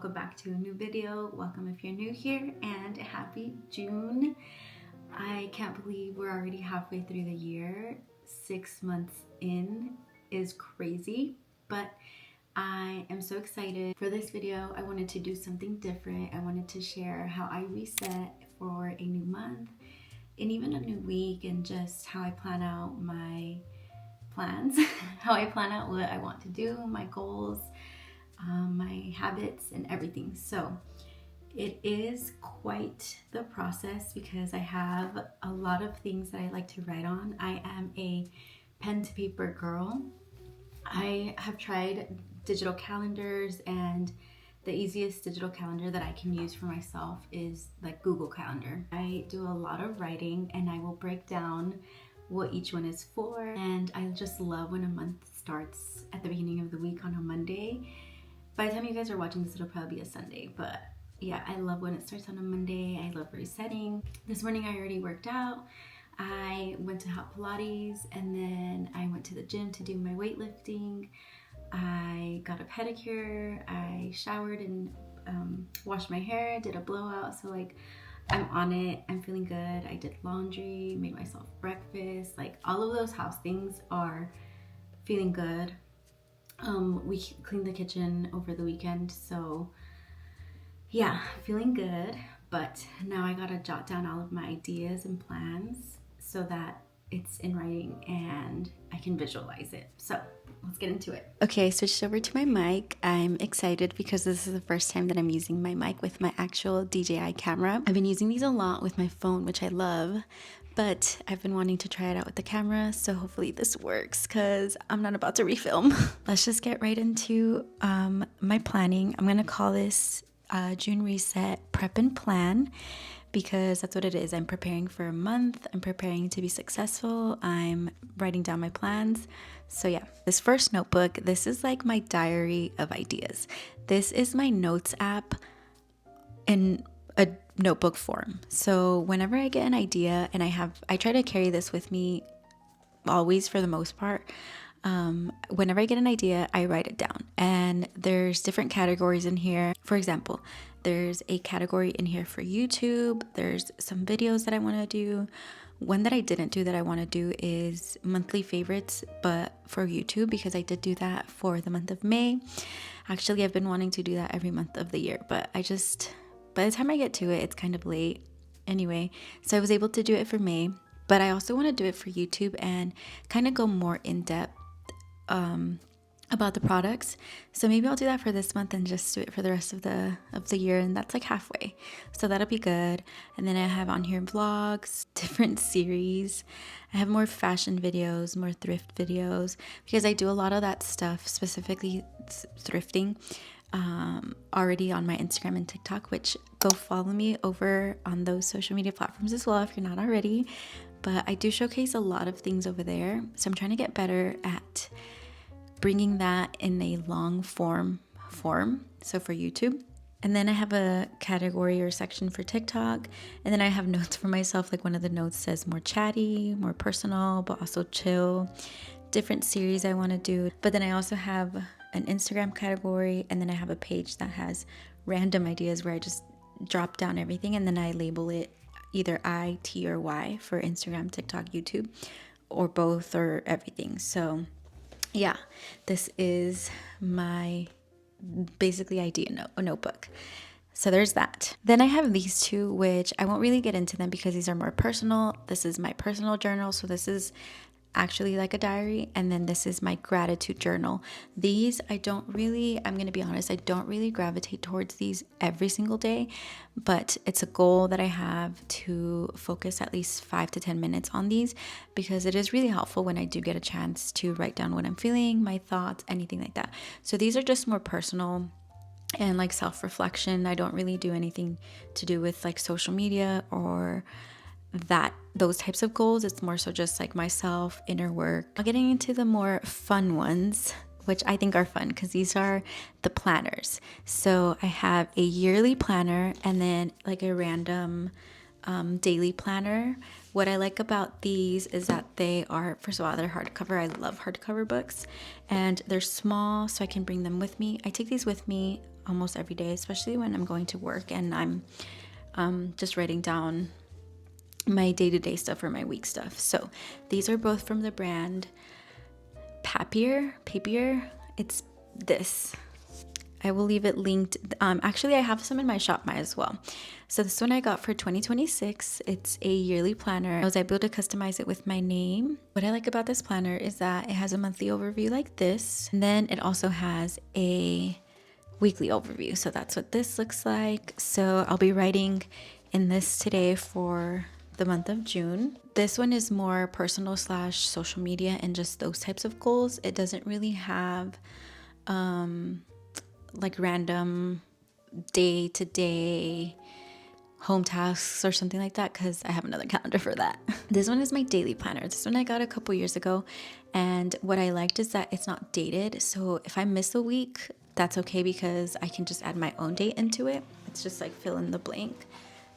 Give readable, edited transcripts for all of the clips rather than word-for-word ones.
welcome back to a new video. Welcome if you're new here, and happy June. I can't believe we're already halfway through the year. 6 months in is crazy, but I am so excited. For this video, I wanted to do something different. I wanted to share how I reset for a new month and even a new week, and just how I plan out my plans, how I plan out what I want to do, my goals, my habits and everything. So it is quite the process because I have a lot of things that I like to write on. I am a pen to paper girl. I have tried digital calendars, and the easiest digital calendar that I can use for myself is like Google Calendar. I do a lot of writing and I will break down what each one is for, and I just love when a month starts at the beginning of the week on a Monday. By the time you guys are watching this, it'll probably be a Sunday, but yeah, I love when it starts on a Monday. I love resetting. This morning I already worked out. I went to hot Pilates, and then I went to the gym to do my weightlifting. I got a pedicure. I showered and washed my hair, did a blowout. So like, I'm on it. I'm feeling good. I did laundry, made myself breakfast. Like, all of those house things are feeling good. We cleaned the kitchen over the weekend, so yeah, feeling good. But now I gotta jot down all of my ideas and plans so that it's in writing and I can visualize it. So let's get into it. Okay, I switched over to my mic. I'm excited because this is the first time that I'm using my mic with my actual DJI camera. I've been using these a lot with my phone, which I love, but I've been wanting to try it out with the camera, so hopefully this works because I'm not about to refilm. Let's just get right into my planning. I'm gonna call this June Reset Prep and Plan, because that's what it is. I'm preparing for a month. I'm preparing to be successful. I'm writing down my plans. So yeah, this first notebook, this is like my diary of ideas. This is my notes app in a notebook form. So whenever I get an idea, and I try to carry this with me always for the most part. Whenever I get an idea, I write it down, and there's different categories in here. For example, there's a category in here for YouTube. There's some videos that I want to do. One that I didn't do that I want to do is monthly favorites, but for YouTube, because I did do that for the month of May. Actually, I've been wanting to do that every month of the year, but by the time I get to it, it's kind of late anyway. So I was able to do it for May, but I also want to do it for YouTube and kind of go more in depth about the products. So maybe I'll do that for this month and just do it for the rest of the year, and that's like halfway. So that'll be good. And then I have on here vlogs, different series. I have more fashion videos, more thrift videos, because I do a lot of that stuff, specifically thrifting, already on my Instagram and TikTok, which go follow me over on those social media platforms as well if you're not already. But I do showcase a lot of things over there, so I'm trying to get better at bringing that in a long form, so for YouTube. And then I have a category or section for TikTok, and then I have notes for myself. Like, one of the notes says more chatty, more personal, but also chill, different series I want to do. But then I also have an Instagram category, and then I have a page that has random ideas where I just drop down everything, and then I label it either I, T, or Y for Instagram, TikTok, YouTube, or both, or everything. So yeah, this is my basically idea notebook. So there's that. Then I have these two, which I won't really get into them because these are more personal. This is my personal journal. So this is actually like a diary, and then this is my gratitude journal. These I'm going to be honest, I don't really gravitate towards these every single day, but it's a goal that I have to focus at least 5 to 10 minutes on these, because it is really helpful when I do get a chance to write down what I'm feeling, my thoughts, anything like that. So these are just more personal and like self-reflection. I don't really do anything to do with like social media or those types of goals. It's more so just like myself, inner work. Getting into the more fun ones, which I think are fun, because these are the planners. So I have a yearly planner and then like a random daily planner. What I like about these is that they are, first of all, they're hardcover. I love hardcover books, and they're small, so I can bring them with me. I take these with me almost every day, especially when I'm going to work and I'm just writing down my day-to-day stuff or my week stuff. So these are both from the brand Papier. It's this. I will leave it linked. Actually, I have some in my shop as well. So this one I got for 2026. It's a yearly planner. I was able to customize it with my name. What I like about this planner is that it has a monthly overview like this. And then it also has a weekly overview. So that's what this looks like. So I'll be writing in this today for the month of June. This one is more personal / social media and just those types of goals. It doesn't really have like random day-to-day home tasks or something like that, because I have another calendar for that. This one is my daily planner. This one I got a couple years ago, and what I liked is that it's not dated. So if I miss a week, that's okay, because I can just add my own date into it. It's just like fill in the blank.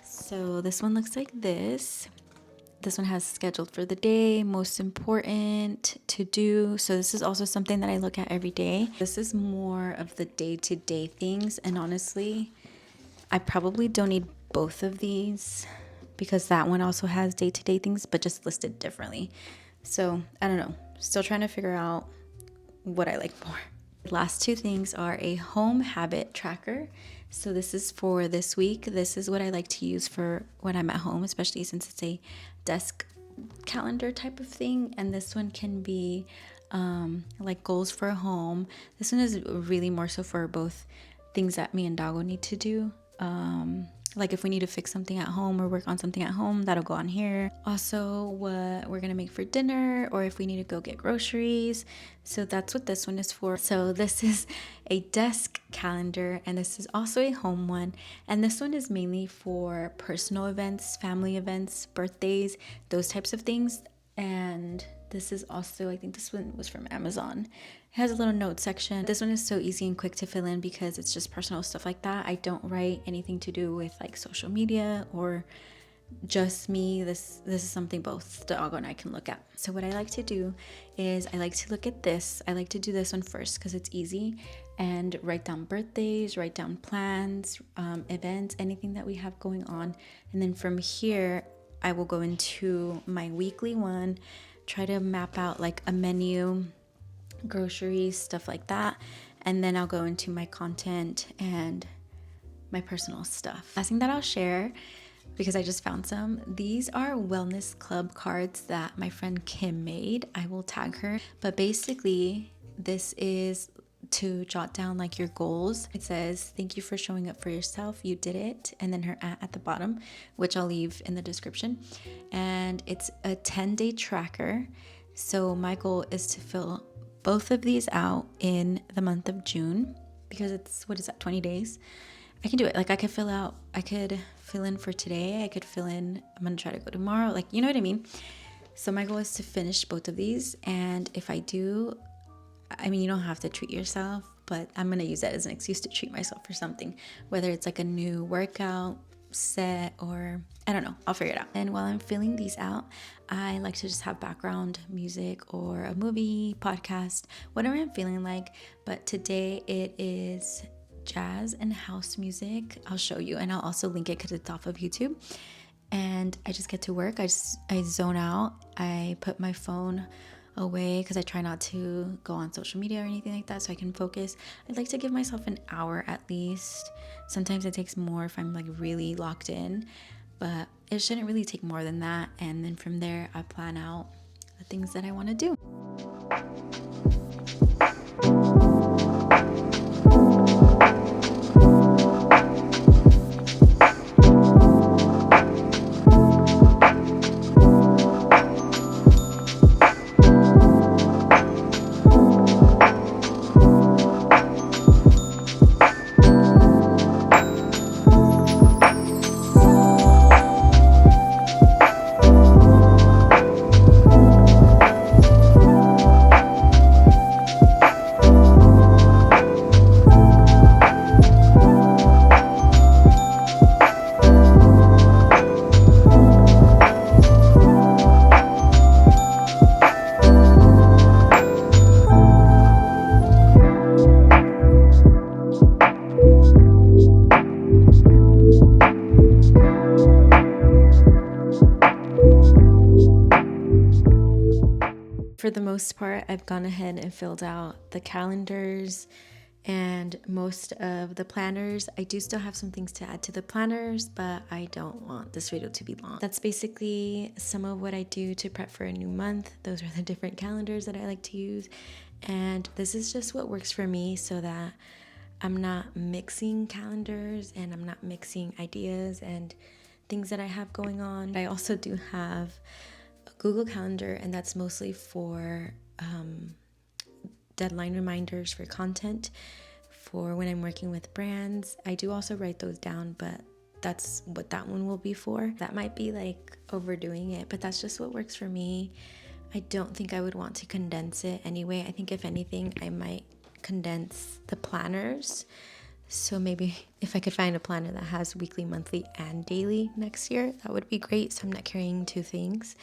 So this one looks like this. This one has scheduled for the day, most important to do. So this is also something that I look at every day. This is more of the day-to-day things. And honestly, I probably don't need both of these, because that one also has day-to-day things, but just listed differently. So I don't know. Still trying to figure out what I like more. Last two things are a home habit tracker. So this is for this week. This is what I like to use for when I'm at home, especially since it's a desk calendar type of thing. And this one can be like goals for home. This one is really more so for both things that me and Dago need to do. Like if we need to fix something at home or work on something at home, that'll go on here. Also what we're gonna make for dinner, or if we need to go get groceries. So that's what this one is for. So this is a desk calendar, and this is also a home one. And this one is mainly for personal events, family events, birthdays, those types of things. And this is also, I think this one was from Amazon. It has a little note section. This one is so easy and quick to fill in because it's just personal stuff like that. I don't write anything to do with like social media or just me. This is something both Dago and I can look at. So what I like to do is I like to look at this. I like to do this one first because it's easy, and write down birthdays, write down plans, events, anything that we have going on. And then from here, I will go into my weekly one, try to map out like a menu, groceries, stuff like that. And then I'll go into my content and my personal stuff. Last thing that I'll share, because I just found some, these are wellness club cards that my friend Kim made. I will tag her. But basically, this is to jot down like your goals. It says, thank you for showing up for yourself. You did it. And then her at the bottom, which I'll leave in the description. And it's a 10-day tracker. So my goal is to fill both of these out in the month of June, because it's, 20 days? I can do it. Like I could fill in for today. I could fill in, I'm going to try to go tomorrow. Like, you know what I mean? So my goal is to finish both of these. And if I do, I mean, you don't have to treat yourself, but I'm going to use that as an excuse to treat myself for something, whether it's like a new workout set or I don't know, I'll figure it out. And while I'm filling these out, I like to just have background music or a movie, podcast, whatever I'm feeling like. But today it is jazz and house music. I'll show you, and I'll also link it because it's off of YouTube. And I just get to work. I zone out. I put my phone away because I try not to go on social media or anything like that, so I can focus. I'd like to give myself an hour at least. Sometimes it takes more if I'm like really locked in, but it shouldn't really take more than that. And then from there, I plan out the things that I want to do. for the most part, I've gone ahead and filled out the calendars and most of the planners. I do still have some things to add to the planners, but I don't want this video to be long. That's basically some of what I do to prep for a new month. Those are the different calendars that I like to use. And this is just what works for me so that I'm not mixing calendars and I'm not mixing ideas and things that I have going on. I also do have a Google Calendar, and that's mostly for deadline reminders for content for when I'm working with brands. I do also write those down, but that's what that one will be for. That might be like overdoing it, but that's just what works for me. I don't think I would want to condense it anyway. I think if anything, I might condense the planners. So maybe if I could find a planner that has weekly, monthly, and daily next year, that would be great. So I'm not carrying two things.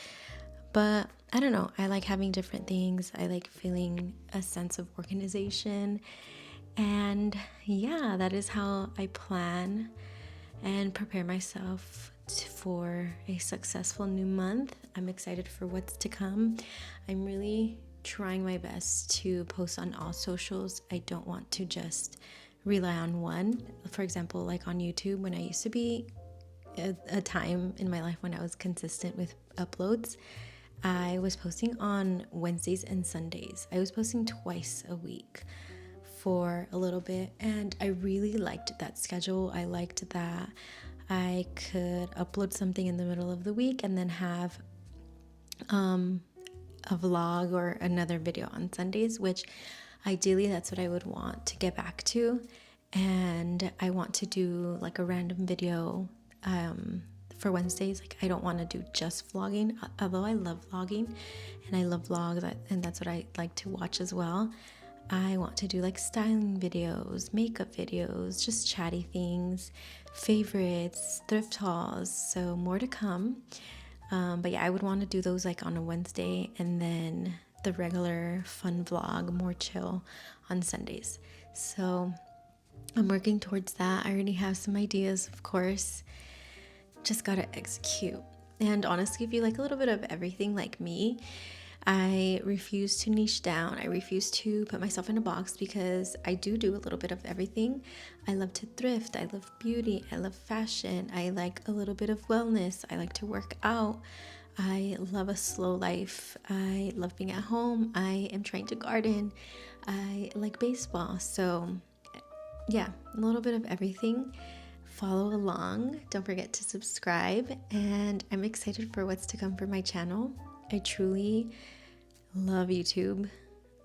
But I don't know, I like having different things. I like feeling a sense of organization. And yeah, that is how I plan and prepare myself for a successful new month. I'm excited for what's to come. I'm really trying my best to post on all socials. I don't want to just rely on one. For example, like on YouTube, when I used to be a time in my life when I was consistent with uploads, I was posting on Wednesdays and Sundays. I was posting twice a week for a little bit, and I really liked that schedule. I liked that I could upload something in the middle of the week and then have a vlog or another video on Sundays, which ideally that's what I would want to get back to. And I want to do like a random video for Wednesdays. Like I don't want to do just vlogging, although I love vlogging and I love vlogs, and that's what I like to watch as well. I want to do like styling videos, makeup videos, just chatty things, favorites, thrift hauls, so more to come. But yeah, I would want to do those like on a Wednesday, and then the regular fun vlog, more chill, on Sundays. So I'm working towards that. I already have some ideas, of course. Just gotta execute. And honestly, if you like a little bit of everything like me, I refuse to niche down. I refuse to put myself in a box because I do a little bit of everything. I love to thrift. I love beauty. I love fashion. I like a little bit of wellness. I like to work out. I love a slow life. I love being at home. I am trying to garden. I like baseball. So yeah, a little bit of everything. Follow along. Don't forget to subscribe. And I'm excited for what's to come for my channel. I truly love YouTube.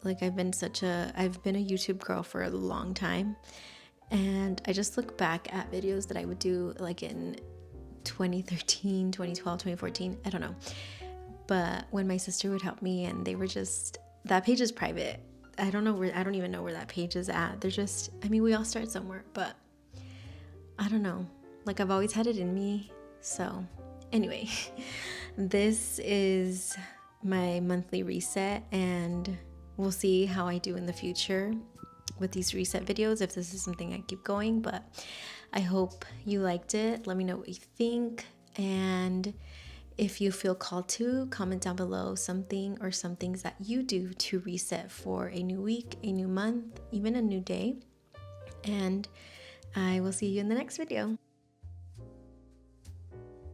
Like I've been a YouTube girl for a long time. And I just look back at videos that I would do like in 2013, 2012, 2014. I don't know. But when my sister would help me, and they were just, that page is private. I don't even know where that page is at. They're just, I mean, we all start somewhere, but I don't know. Like I've always had it in me. So anyway, this is my monthly reset, and we'll see how I do in the future with these reset videos, if this is something I keep going. But I hope you liked it. Let me know what you think, and if you feel called to, comment down below something or some things that you do to reset for a new week, a new month, even a new day. And I will see you in the next video.